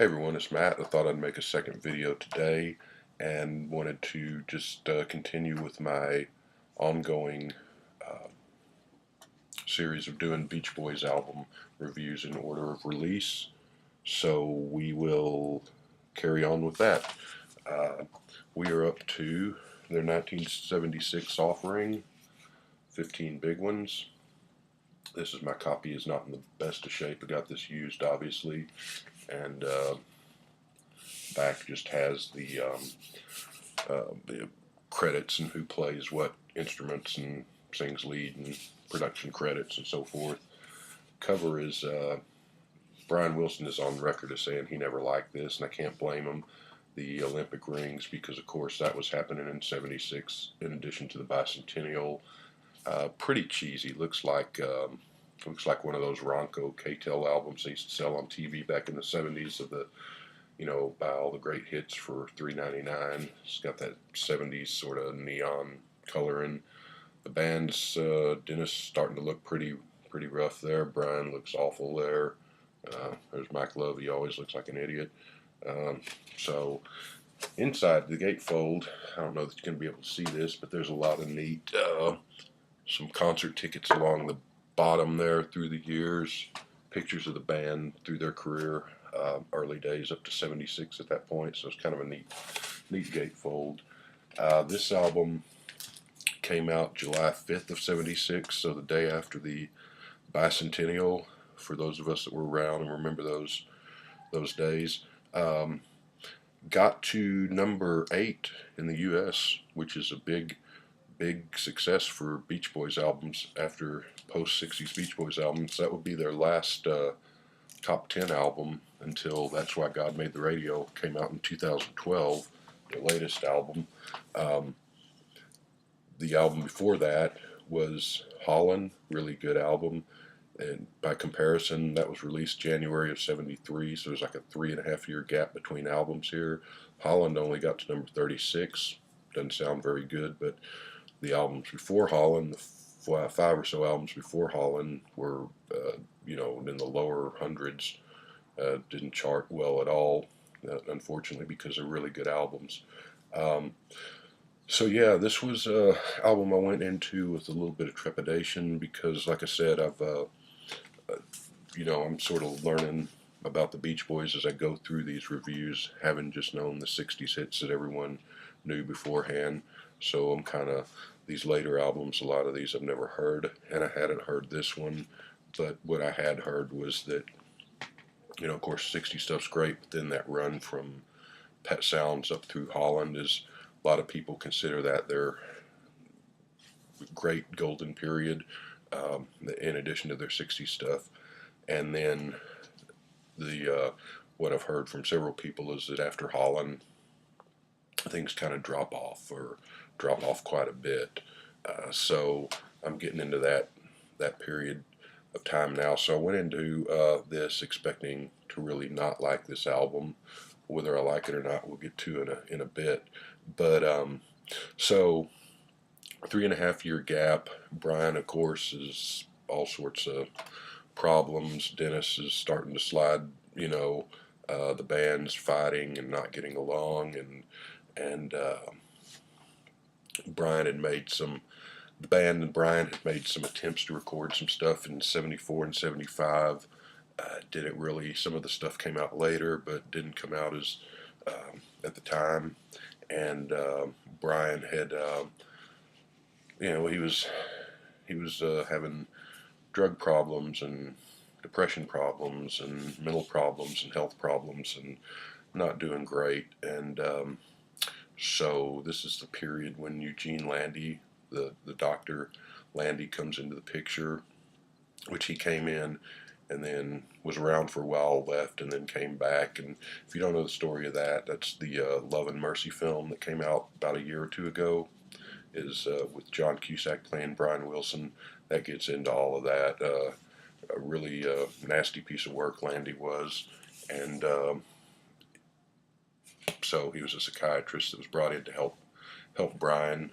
Hey everyone, it's Matt. I thought I'd make a second video today and wanted to just continue with my ongoing uh, series of doing Beach Boys album reviews in order of release. So we will carry on with that. Uh, we are up to their 1976 offering, 15 big ones. This is my copy, is not in the best of shape. I got this used, obviously, and back just has the credits and who plays what instruments and sings lead and production credits and so forth. Cover is Brian Wilson is on record as saying he never liked this, and I can't blame him. The Olympic rings, because of course that was happening in '76. In addition to the bicentennial, pretty cheesy. Looks like one of those Ronco K-Tel albums they used to sell on TV back in the '70s of the buy all the great hits for $3.99. It's got that '70s sort of neon coloring. The band's Dennis starting to look pretty rough there. Brian looks awful there. There's Mike Love. He always looks like an idiot. So inside the gatefold, I don't know that you're going to be able to see this, but there's a lot of neat some concert tickets along the bottom there through the years. Pictures of the band through their career, early days up to '76 at that point. So it's kind of a neat gatefold. This album came out July 5th of '76, so the day after the bicentennial. For those of us that were around and remember those days, got to number 8 in the U.S., which is a big success for Beach Boys albums after post '60s Beach Boys albums. That would be their last top 10 album until That's Why God Made the Radio came out in 2012, their latest album. Um, the album before that was Holland, really good album. And by comparison, that was released January of '73, so there's like a 3.5 year gap between albums here. Holland only got to number 36. Doesn't sound very good, but the albums before Holland, the 5 or so albums before Holland, were in the lower hundreds. Didn't chart well at all, unfortunately, because they're really good albums. Um, so yeah, this was an album I went into with a little bit of trepidation because, like I said, I'm sort of learning about the Beach Boys as I go through these reviews, having just known the '60s hits that everyone knew beforehand. So I'm kind of, these later albums, a lot of these I've never heard, and I hadn't heard this one, but what I had heard was that, of course, '60s stuff's great, but then that run from Pet Sounds up through Holland is, a lot of people consider that their great golden period, in addition to their '60s stuff. And then what I've heard from several people is that after Holland, things kind of drop off quite a bit. So I'm getting into that period of time now. So I went into this expecting to really not like this album. Whether I like it or not, we'll get to in a bit. But so 3.5 year gap. Brian, of course, is all sorts of problems. Dennis is starting to slide. The band's fighting and not getting along, and Brian had made some. The band and Brian had made some attempts to record some stuff in '74 and '75. Didn't really. Some of the stuff came out later, but didn't come out as at the time. And Brian had, he was having drug problems and depression problems and mental problems and health problems and not doing great. And so this is the period when Eugene Landy, the doctor Landy, comes into the picture, which he came in and then was around for a while, left, and then came back. And if you don't know the story of that, that's the Love and Mercy film that came out about a year or two ago, is with John Cusack playing Brian Wilson. That gets into all of that. A really nasty piece of work Landy was. And so he was a psychiatrist that was brought in to help Brian.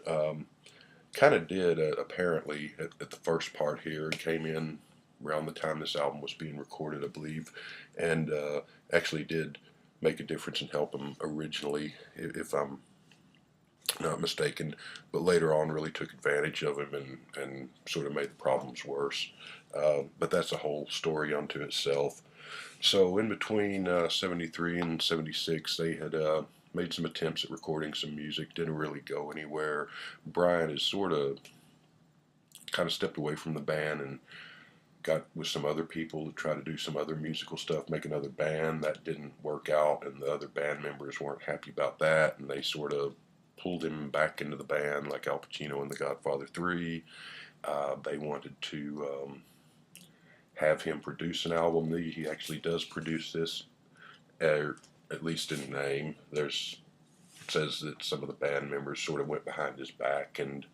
Kind of did, apparently, at the first part here. He came in around the time this album was being recorded, I believe, and actually did make a difference and help him originally, if I'm not mistaken, but later on really took advantage of him and sort of made the problems worse. But that's a whole story unto itself. So in between 73 and 76, they had made some attempts at recording some music, didn't really go anywhere. Brian has sort of kind of stepped away from the band and got with some other people to try to do some other musical stuff, make another band. That didn't work out, and the other band members weren't happy about that, and they sort of pulled him back into the band, like Al Pacino in The Godfather 3. They wanted to have him produce an album. He actually does produce this, at least in name. There's says that some of the band members sort of went behind his back and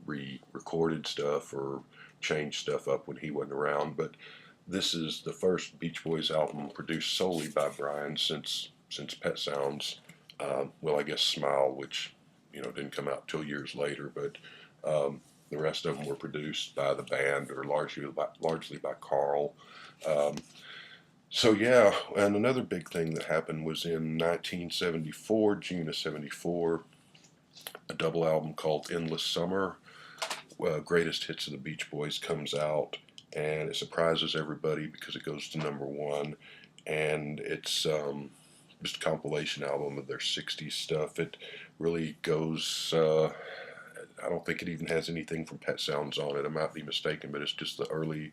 re-recorded stuff or changed stuff up when he wasn't around. But this is the first Beach Boys album produced solely by Brian since Pet Sounds. Well, I guess Smile, which didn't come out till years later, but the rest of them were produced by the band or largely by Carl. Um, so yeah, and another big thing that happened was in 1974, June of '74, a double album called Endless Summer, Greatest Hits of the Beach Boys, comes out, and it surprises everybody because it goes to #1, and it's just a compilation album of their '60s stuff. It really goes. I don't think it even has anything from Pet Sounds on it. I might be mistaken, but it's just the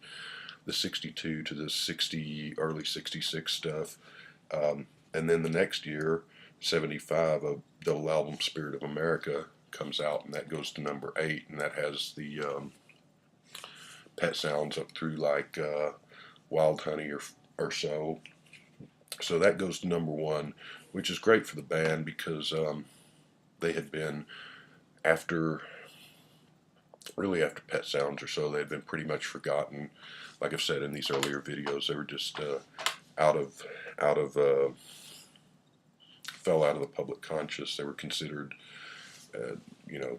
'62 to the early '66 stuff. And then the next year, '75, a double album, Spirit of America, comes out, and that goes to #8, and that has the Pet Sounds up through like Wild Honey or so. So that goes to #1, which is great for the band because they had been after really after Pet Sounds or so, they had been pretty much forgotten. Like I've said in these earlier videos, they were just out of fell out of the public conscious. They were considered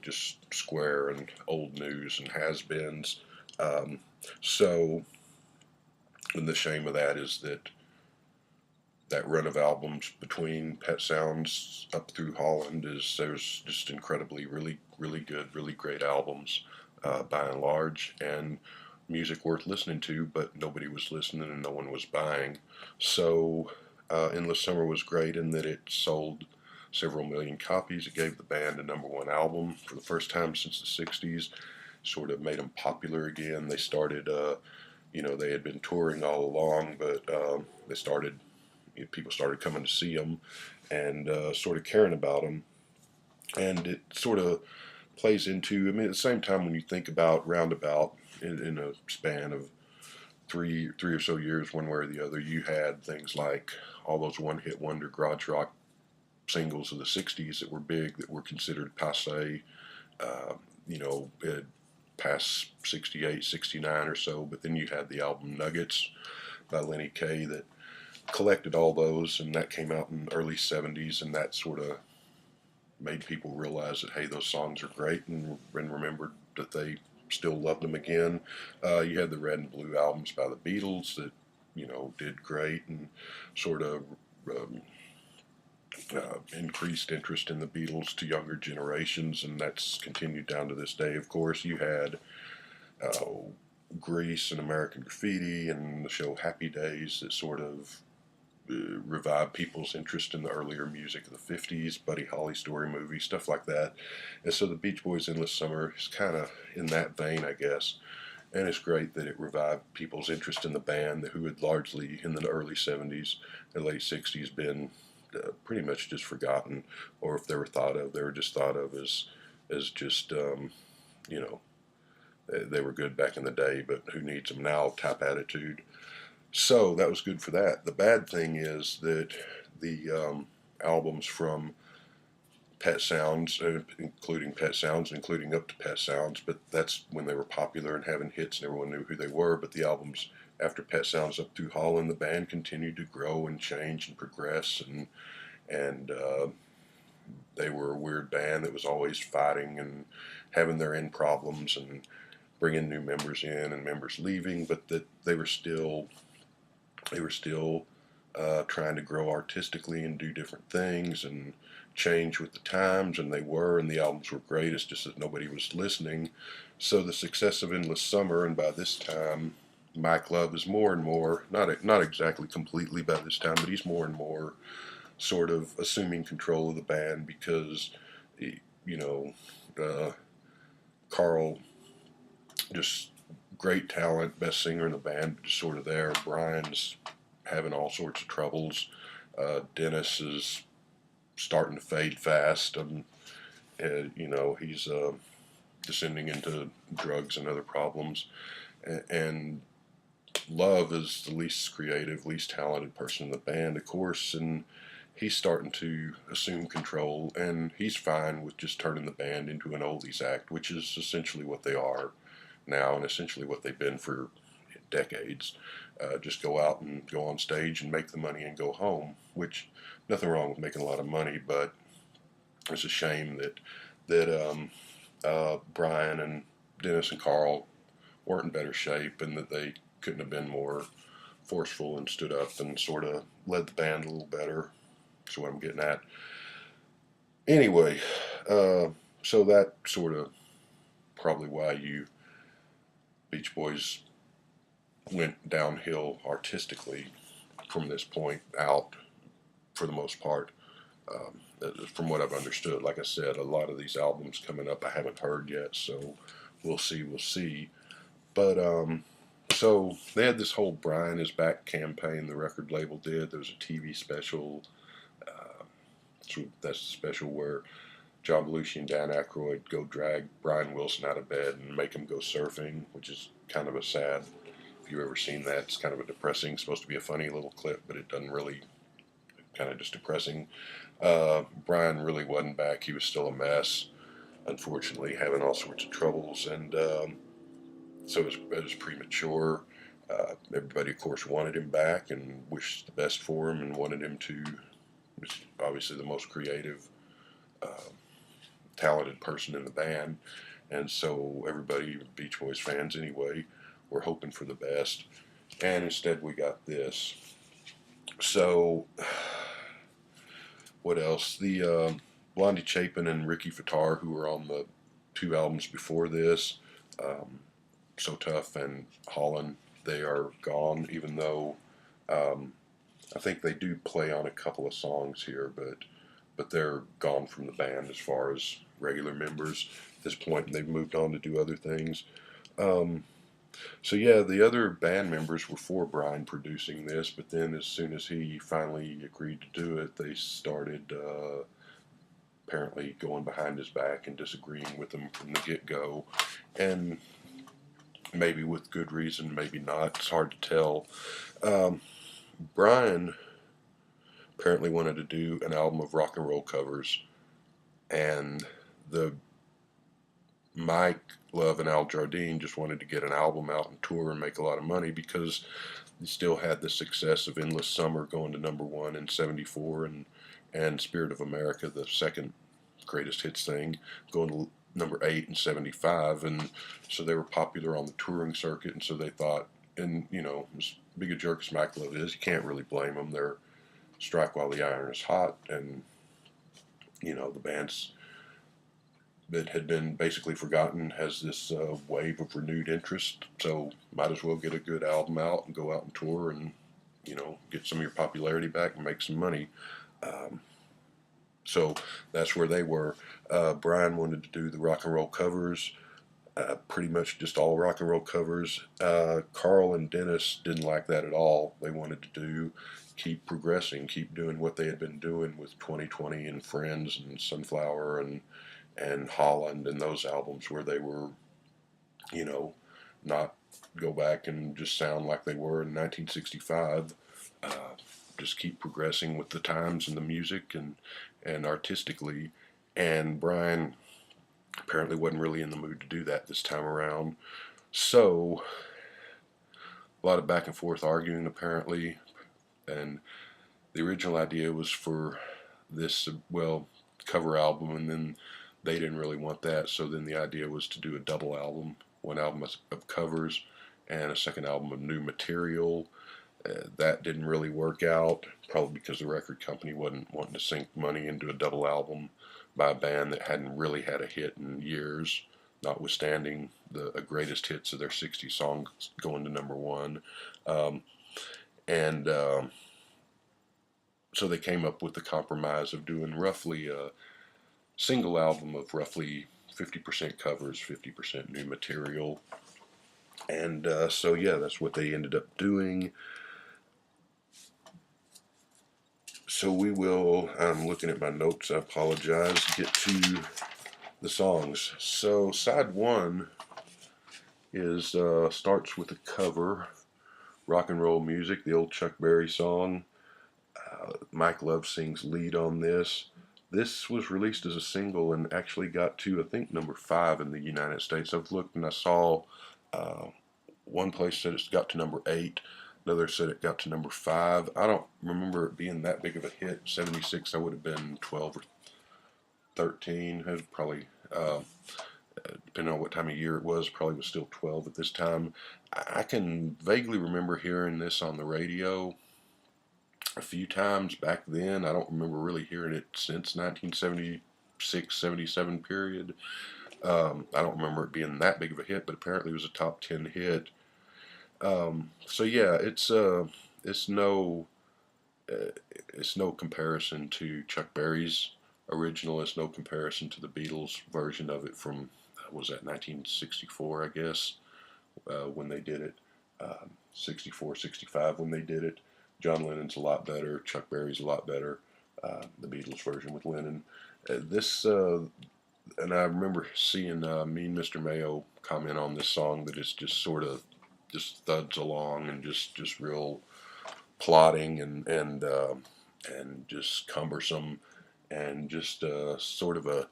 just square and old news and has-beens. Um, so, and the shame of that is that run of albums between Pet Sounds up through Holland there's just incredibly really good, really great albums by and large, and music worth listening to, but nobody was listening and no one was buying. So Endless Summer was great in that it sold several million copies. It gave the band a #1 album for the first time since the '60s, sort of made them popular again. They started, they had been touring all along, but people started coming to see them and sort of caring about them. And it sort of plays into, I mean, at the same time, when you think about Roundabout in a span of three or so years, one way or the other, you had things like all those one-hit wonder garage rock singles of the '60s that were big, that were considered passe, uh, past '68, '69 or so. But then you had the album Nuggets by Lenny Kaye that collected all those, and that came out in early '70s, and that sort of made people realize that, hey, those songs are great, and remembered that they still loved them again. You had the Red and Blue albums by the Beatles that did great and sort of um, increased interest in the Beatles to younger generations, and that's continued down to this day. Of course, you had uh, Grease and American Graffiti and the show Happy Days that sort of revived people's interest in the earlier music of the '50s, Buddy Holly story movies, stuff like that. And so the Beach Boys' Endless Summer is kind of in that vein, I guess. And it's great that it revived people's interest in the band who had largely, in the early '70s and late '60s, been pretty much just forgotten, or if they were thought of, they were just thought of as just, you know, they were good back in the day, but who needs them now type attitude. So that was good for that. The bad thing is that the albums from Pet Sounds, including Pet Sounds, including up to Pet Sounds, but that's when they were popular and having hits and everyone knew who they were. But the albums after Pet Sounds up through Holland, the band continued to grow and change and progress, and they were a weird band that was always fighting and having their end problems and bringing new members in and members leaving, but that they were still trying to grow artistically and do different things and change with the times, and they were, and the albums were great. It's just that nobody was listening. So the success of Endless Summer, and by this time, Mike Love is more and more, not exactly completely by this time, but he's more and more sort of assuming control of the band because, you know, Carl, just great talent, best singer in the band, just sort of there. Brian's having all sorts of troubles. Dennis is starting to fade fast, and he's descending into drugs and other problems. And Love is the least creative, least talented person in the band, of course, and he's starting to assume control, and he's fine with just turning the band into an oldies act, which is essentially what they are now, and essentially what they've been for decades. Just go out and go on stage and make the money and go home, which nothing wrong with making a lot of money, but it's a shame that Brian and Dennis and Carl weren't in better shape, and that they couldn't have been more forceful and stood up and sort of led the band a little better. That's what I'm getting at. Anyway, so that sort of probably why you Beach Boys went downhill artistically from this point out, for the most part. From what I've understood, like I said, a lot of these albums coming up I haven't heard yet, so we'll see. But so they had this whole Brian is Back campaign. The record label did. There was a TV special. So that's the special where John Belushi and Dan Aykroyd go drag Brian Wilson out of bed and make him go surfing, which is kind of a sad. If you've ever seen that, it's kind of a depressing. It's supposed to be a funny little clip, but it doesn't really. Kind of just depressing. Brian really wasn't back. He was still a mess, unfortunately, having all sorts of troubles, and so it was premature. Everybody, of course, wanted him back and wished the best for him and wanted him to. Was obviously the most creative, talented person in the band, and so everybody, Beach Boys fans anyway, were hoping for the best, and instead we got this. So, what else? The Blondie Chapin and Ricky Fattar, who were on the two albums before this, So Tough and Holland, they are gone, even though I think they do play on a couple of songs here, but they're gone from the band as far as regular members at this point, and they've moved on to do other things. So yeah, the other band members were for Brian producing this, but then as soon as he finally agreed to do it, they started apparently going behind his back and disagreeing with him from the get-go, and maybe with good reason, maybe not. It's hard to tell. Brian apparently wanted to do an album of rock and roll covers, and the Mike Love and Al Jardine just wanted to get an album out and tour and make a lot of money because he still had the success of Endless Summer going to #1 in '74, and Spirit of America, the second greatest hits thing, going to #8 in '75, and so they were popular on the touring circuit, and so they thought, and as big a jerk as Mike Love is, you can't really blame them. They're strike while the iron is hot, and the band's that had been basically forgotten has this wave of renewed interest, so might as well get a good album out and go out and tour and get some of your popularity back and make some money. So that's where they were. Brian wanted to do the rock and roll covers, pretty much just all rock and roll covers. Carl and Dennis didn't like that at all. They wanted to keep progressing, keep doing what they had been doing with 2020 and Friends and Sunflower and Holland and those albums where they were, not go back and just sound like they were in 1965. Just keep progressing with the times and the music and artistically. And Brian apparently wasn't really in the mood to do that this time around. So a lot of back and forth arguing apparently. And the original idea was for this, cover album, and then they didn't really want that, so then the idea was to do a double album, one album of covers and a second album of new material. That didn't really work out, probably because the record company wasn't wanting to sink money into a double album by a band that hadn't really had a hit in years, notwithstanding the greatest hits of their 60 songs going to number one. Um, and So they came up with the compromise of doing roughly a single album of roughly 50% covers, 50% new material. And so, yeah, that's what they ended up doing. So we will, I'm looking at my notes, I apologize, get to the songs. So side one is starts with a cover, Rock and Roll Music, the old Chuck Berry song. Mike Love sings lead on this. This was released as a single and actually got to, I think, number 5 in the United States. I've looked and I saw uh, one place said it got to number 8. Another said it got to number 5. I don't remember it being that big of a hit. 76, I would have been 12 or 13. It was probably, depending on what time of year it was, probably was still 12 at this time. I can vaguely remember hearing this on the radio a few times back then. I don't remember really hearing it since 1976, 77 period. I don't remember it being that big of a hit, but apparently it was a top 10 hit. So yeah, it's no uh, it's no comparison to Chuck Berry's original. It's no comparison to the Beatles version of it from was that 1964, I guess, when they did it. 64, 65 when they did it. John Lennon's a lot better. Chuck Berry's a lot better. The Beatles version with Lennon. This and I remember seeing Mean Mr. Mayo comment on this song that it's just sort of just thuds along and just real plodding and just cumbersome and just sort of a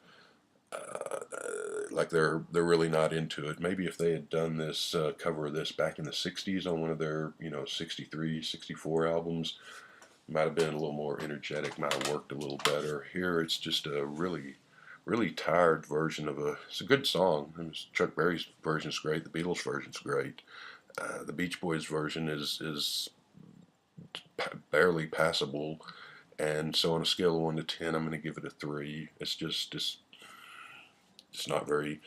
like they're really not into it. Maybe if they had done this cover of this back in the 60s on one of their 63, 64 albums, might have been a little more energetic, might have worked a little better. Here it's just a really tired version of a. It's a good song. Chuck Berry's version is great. The Beatles version's great. The Beach Boys version is barely passable, and so on a scale of 1 to 10, I'm going to give it a 3. It's not very.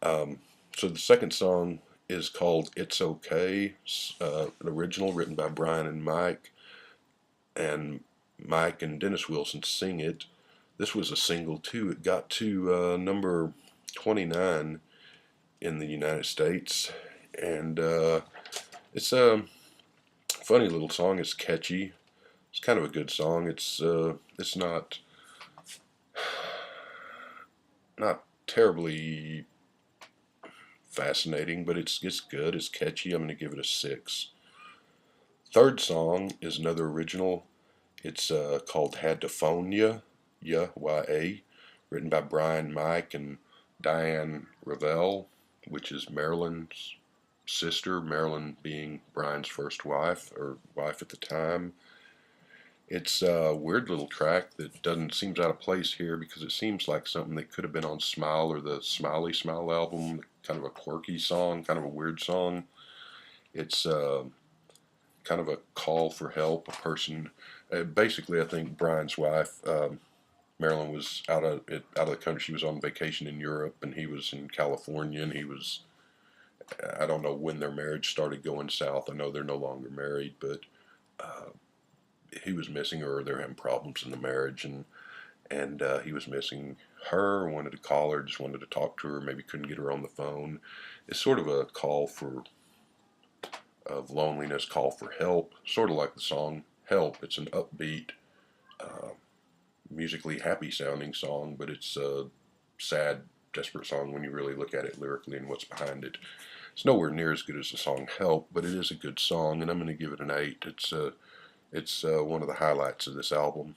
So the second song is called "It's Okay," an original written by Brian and Mike and Dennis Wilson sing it. This was a single too. It got to number 29 in the United States, and it's a funny little song. It's catchy. It's kind of a good song. It's not terribly fascinating, but it's good. It's catchy. I'm going to give it a 6. Third song is another original. It's called "Had to Phone Ya," Y-A, written by Brian Mike and Diane Revel, which is Marilyn's sister, Marilyn being Brian's first wife, or wife at the time. It's a weird little track that doesn't seems out of place here because it seems like something that could have been on Smile or the Smiley Smile album, kind of a quirky song, kind of a weird song. It's kind of a call for help. A person, basically, I think Brian's wife, Marilyn, was out of the country. She was on vacation in Europe, and he was in California, and he was. I don't know when their marriage started going south. I know they're no longer married, but uh, he was missing her. They're having problems in the marriage, and he was missing her. Wanted to call her, just wanted to talk to her. Maybe couldn't get her on the phone. It's sort of a call for of loneliness, call for help, sort of like the song "Help." It's an upbeat, uh, musically happy sounding song, but it's a sad, desperate song when you really look at it lyrically and what's behind it. It's nowhere near as good as the song "Help," but it is a good song, and I'm going to give it an 8. It's one of the highlights of this album.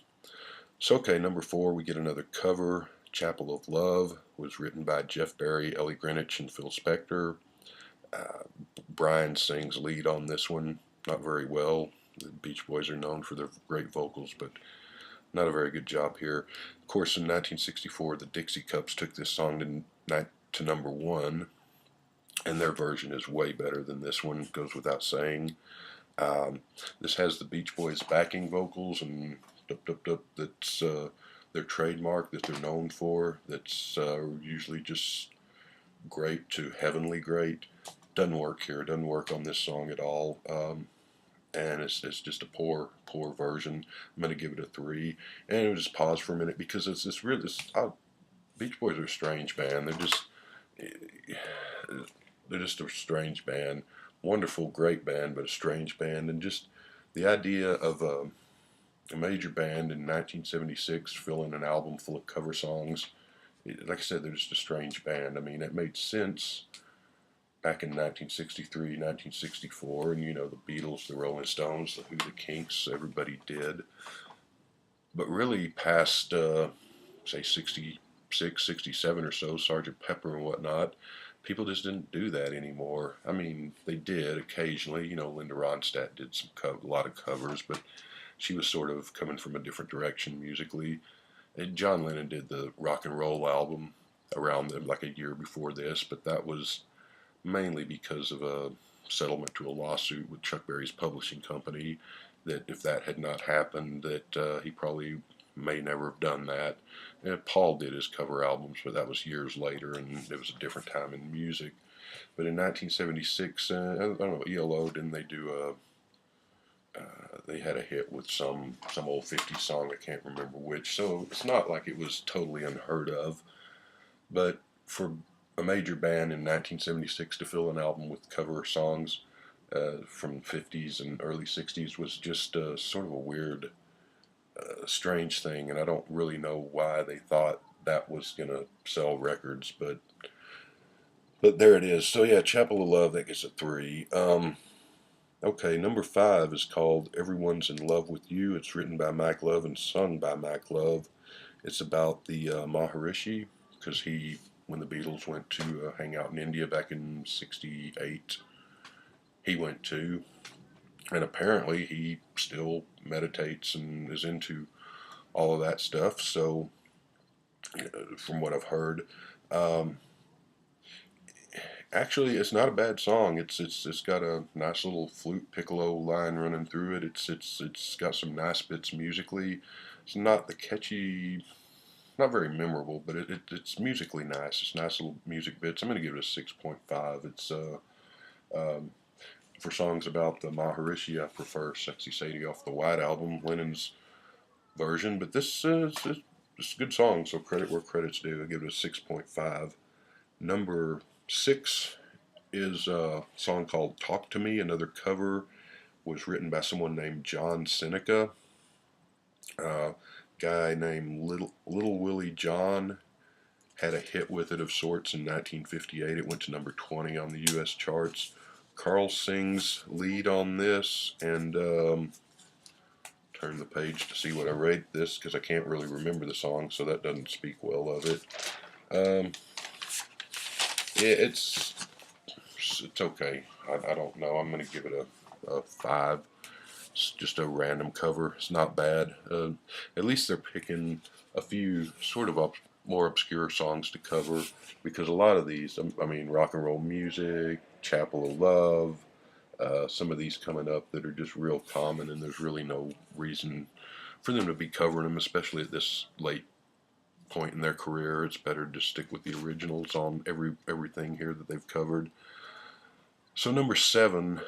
So, okay, number 4, we get another cover. "Chapel of Love" was written by Jeff Berry, Ellie Greenwich, and Phil Spector. Uh, Brian sings lead on this one, not very well. The Beach Boys are known for their great vocals, but not a very good job here. Of course, in 1964, the Dixie Cups took this song to number 1, and their version is way better than this one, goes without saying. Um, this has the Beach Boys backing vocals and dup, dup, dup, that's their trademark that they're known for. That's usually just great to heavenly great. Doesn't work here. Doesn't work on this song at all. And it's just a poor version. I'm gonna give it a 3. And we'll just pause for a minute because it's really Beach Boys are a strange band. They're just a strange band. Wonderful, great band, but a strange band. And just the idea of a major band in 1976 filling an album full of cover songs. Like I said, they're just a strange band. I mean, it made sense back in 1963, 1964, and the Beatles, the Rolling Stones, the Who, the Kinks, everybody did. But really, past say 66, 67 or so, Sergeant Pepper and whatnot, people just didn't do that anymore. I mean, they did occasionally. Linda Ronstadt did a lot of covers, but she was sort of coming from a different direction musically. And John Lennon did the rock and roll album around them like a year before this, but that was mainly because of a settlement to a lawsuit with Chuck Berry's publishing company. That if that had not happened, that he probably may never have done that. And Paul did his cover albums, but that was years later, and it was a different time in music. But in 1976, I don't know, ELO, didn't they do they had a hit with some old 50s song, I can't remember which. So it's not like it was totally unheard of. But for a major band in 1976 to fill an album with cover songs from the 50s and early 60s was just sort of a weird, strange thing. And I don't really know why they thought that was going to sell records. But there it is. So yeah, Chapel of Love, that gets a 3. Okay, number 5 is called Everyone's in Love with You. It's written by Mike Love and sung by Mike Love. It's about the Maharishi, because when the Beatles went to hang out in India back in '68, he went to, and apparently he still meditates and is into all of that stuff. So, from what I've heard, um, actually, it's not a bad song. It's got a nice little flute piccolo line running through it. It's got some nice bits musically. It's not the catchy, not very memorable, but it's musically nice. It's nice little music bits. I'm going to give it a 6.5. It's um, for songs about the Maharishi, I prefer Sexy Sadie off the White Album, Lennon's version. But this it's a good song, so credit where credit's due. I give it a 6.5. Number 6 is a song called Talk to Me. Another cover was written by someone named John Seneca. Guy named Little Willie John had a hit with it of sorts in 1958. It went to number 20 on the U.S. charts. Carl sings lead on this, and turn the page to see what I rate this because I can't really remember the song, so that doesn't speak well of it. Yeah, it's okay. I don't know. I'm going to give it a 5. It's just a random cover. It's not bad. At least they're picking a few sort of more obscure songs to cover, because a lot of these, I mean, rock and roll music, Chapel of Love, some of these coming up that are just real common, and there's really no reason for them to be covering them, especially at this late point in their career. It's better to stick with the originals on everything here that they've covered. So number 7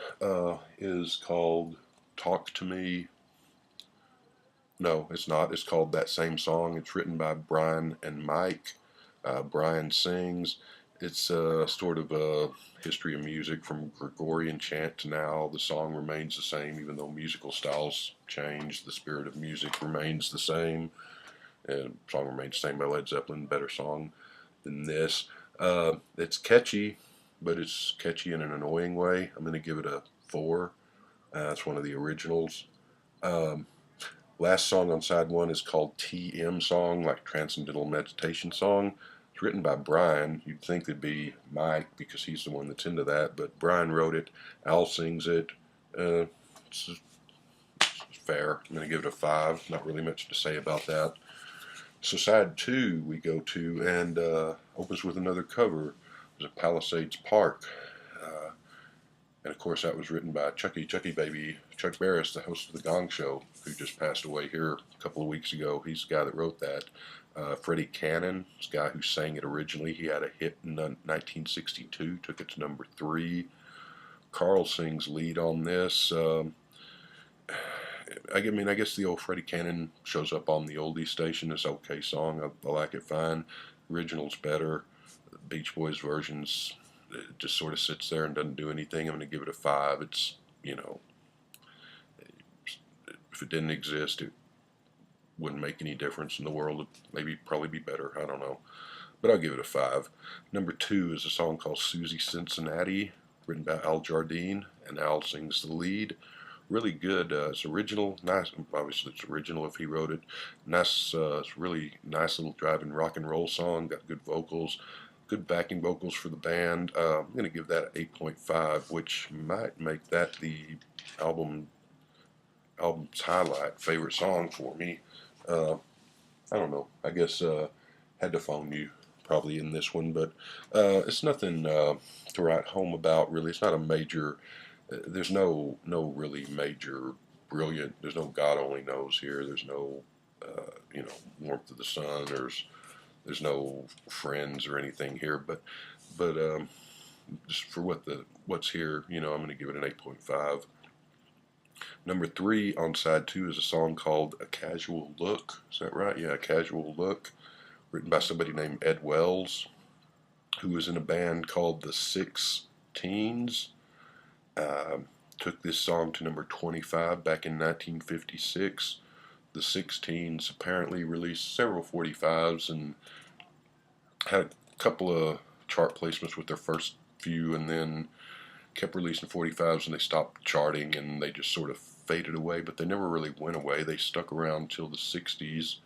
is called Talk to Me. No, it's not. It's called That Same Song. It's written by Brian and Mike. Brian sings. It's sort of a history of music from Gregorian chant to now. The song remains the same, even though musical styles change. The spirit of music remains the same. And the song remains the same by Led Zeppelin. Better song than this. It's catchy, but it's catchy in an annoying way. I'm going to give it a 4. It's one of the originals. Last song on side 1 is called TM Song, like Transcendental Meditation Song. It's written by Brian. You'd think it'd be Mike because he's the one that's into that, but Brian wrote it. Al sings it. It's fair. I'm going to give it a 5. Not really much to say about that. So side 2 we go to, and opens with another cover. It was a Palisades Park. And of course, that was written by Chucky Baby, Chuck Barris, the host of The Gong Show, who just passed away here a couple of weeks ago. He's the guy that wrote that. Freddie Cannon, this guy who sang it originally. He had a hit in 1962, took it to number 3. Carl sings lead on this. I mean, I guess the old Freddie Cannon shows up on the oldie station. It's an okay song. I like it fine. Original's better. The Beach Boys versions, it just sort of sits there and doesn't do anything. I'm going to give it a 5. It's, you know, if it didn't exist, it wouldn't make any difference in the world. It'd maybe probably be better. I don't know. But I'll give it a 5. Number 2 is a song called Susie Cincinnati, written by Al Jardine, and Al sings the lead. Really good. It's original, nice. Obviously, it's original if he wrote it. Nice. It's really nice little driving rock and roll song. Got good vocals, good backing vocals for the band. I'm going to give that an 8.5, which might make that the album's highlight, favorite song for me. I don't know. I guess had to phone you probably in this one, but it's nothing to write home about. Really, it's not a major. There's no really major brilliant. There's no God only knows here. There's no warmth of the sun. There's no friends or anything here. But just for what's here, I'm going to give it an 8.5. Number 3 on side 2 is a song called A Casual Look. Is that right? Yeah, A Casual Look, written by somebody named Ed Wells, who was in a band called the Six Teens. Took this song to number 25 back in 1956. The Six Teens apparently released several 45s and had a couple of chart placements with their first few, and then kept releasing 45s, and they stopped charting, and they just sort of faded away, but they never really went away. They stuck around until the 60s,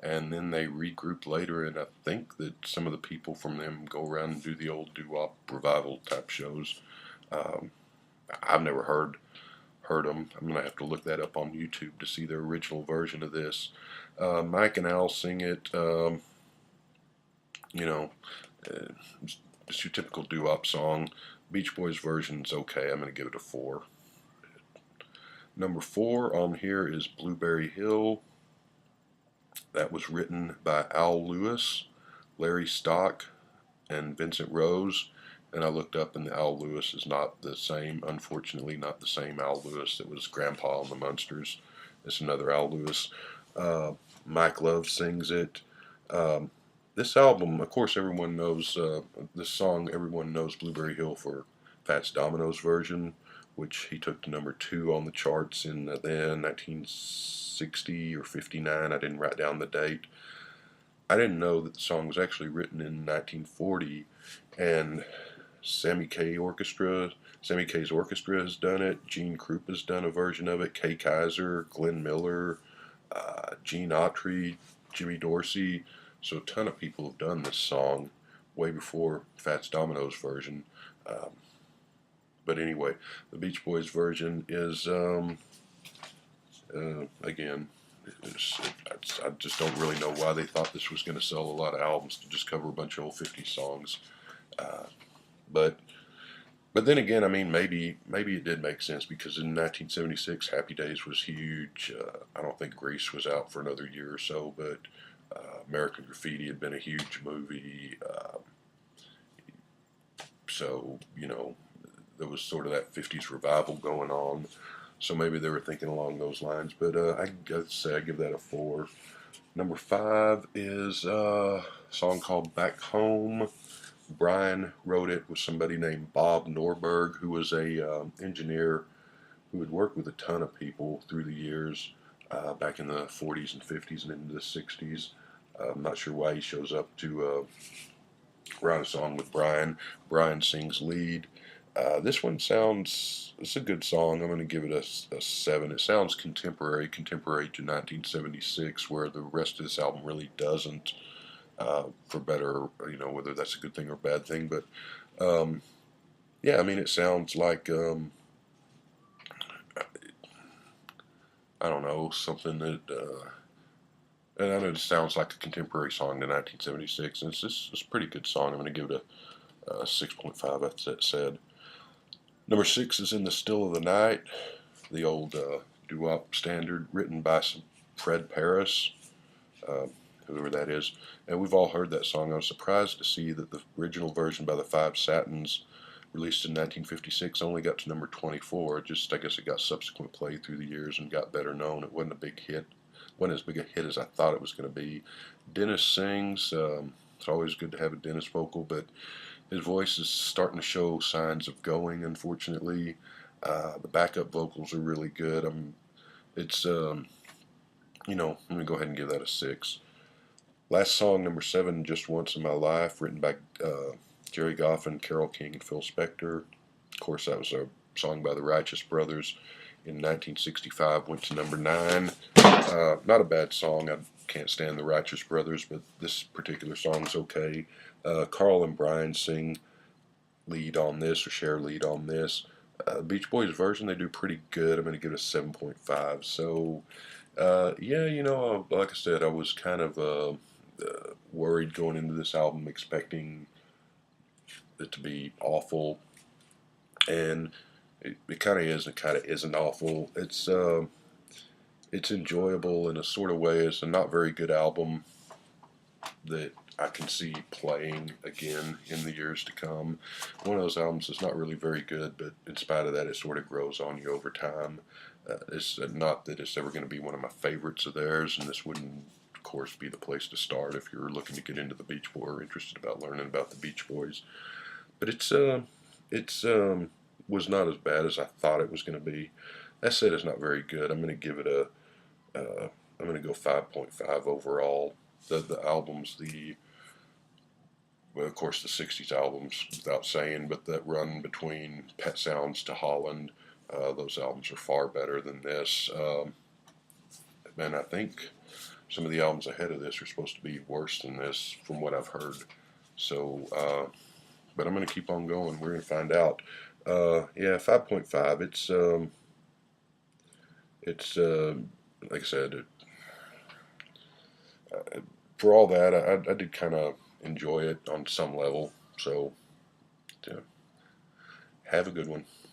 and then they regrouped later, and I think that some of the people from them go around and do the old doo-wop revival type shows. I've never heard them. I'm going to have to look that up on YouTube to see their original version of this. Mike and Al sing it. It's your typical doo-wop song. Beach Boys version's okay. I'm going to give it a 4. Number 4 on here is Blueberry Hill. That was written by Al Lewis, Larry Stock, and Vincent Rose. And I looked up, and the Al Lewis is not the same, unfortunately, not the same Al Lewis that was Grandpa on the Munsters. It's another Al Lewis. Mike Love sings it. This album, of course, everyone knows this song. Everyone knows Blueberry Hill for Fats Domino's version, which he took to number 2 on the charts in then 1960 or 59. I didn't write down the date. I didn't know that the song was actually written in 1940, and Sammy Kaye's orchestra has done it. Gene Krupa has done a version of it. Kay Kaiser, Glenn Miller, Gene Autry, Jimmy Dorsey. So a ton of people have done this song way before Fats Domino's version. But anyway, the Beach Boys version is, again, I just don't really know why they thought this was going to sell a lot of albums to just cover a bunch of old 50s songs. But then again, I mean, maybe it did make sense, because in 1976, Happy Days was huge. I don't think Grease was out for another year or so, but American Graffiti had been a huge movie. So, there was sort of that 50s revival going on. So maybe they were thinking along those lines. But I say I give that a 4. Number 5 is a song called Back Home. Brian wrote it with somebody named Bob Norberg, who was a engineer who had worked with a ton of people through the years, back in the 40s and 50s and into the 60s. I'm not sure why he shows up to write a song with Brian. Brian sings lead. This one it's a good song. I'm going to give it a 7. It sounds contemporary to 1976, where the rest of this album really doesn't. For better, whether that's a good thing or a bad thing. But, yeah, I mean, it sounds like, I don't know, something that, and I know it sounds like a contemporary song to 1976, and it's a pretty good song. I'm going to give it a 6.5, as that said. Number 6 is In the Still of the Night, the old doo-wop standard, written by Fred Paris, uh, whoever that is. And we've all heard that song. I was surprised to see that the original version by the Five Satins, released in 1956, only got to number 24. Just, I guess it got subsequent play through the years and got better known. It wasn't a big hit. Wasn't as big a hit as I thought it was going to be. Dennis sings. It's always good to have a Dennis vocal, but his voice is starting to show signs of going, unfortunately. The backup vocals are really good. It's, I'm going to go ahead and give that a 6. Last song, number 7, Just Once in My Life, written by Jerry Goffin, Carole King, and Phil Spector. Of course, that was a song by the Righteous Brothers in 1965, went to number 9. Not a bad song. I can't stand the Righteous Brothers, but this particular song's okay. Carl and Brian sing lead on this, or share lead on this. Beach Boys version, they do pretty good. I'm going to give it a 7.5. So, yeah, like I said, I was kind of worried going into this album, expecting it to be awful, and it kind of is, and kind of isn't awful. It's enjoyable in a sort of way. It's a not very good album that I can see playing again in the years to come. One of those albums that's not really very good, but in spite of that, it sort of grows on you over time. It's not that it's ever going to be one of my favorites of theirs, and this wouldn't, of course, be the place to start if you're looking to get into the Beach Boys or interested about learning about the Beach Boys. But it's was not as bad as I thought it was going to be. That said, it's not very good. I'm going to give it a I'm going to go 5.5 overall. The albums, well, of course, the 60s albums, without saying, but that run between Pet Sounds to Holland, those albums are far better than this. And I think some of the albums ahead of this are supposed to be worse than this, from what I've heard. So, but I'm going to keep on going. We're going to find out. Yeah, 5.5. It's like I said, for all that, I did kind of enjoy it on some level. So, yeah, have a good one.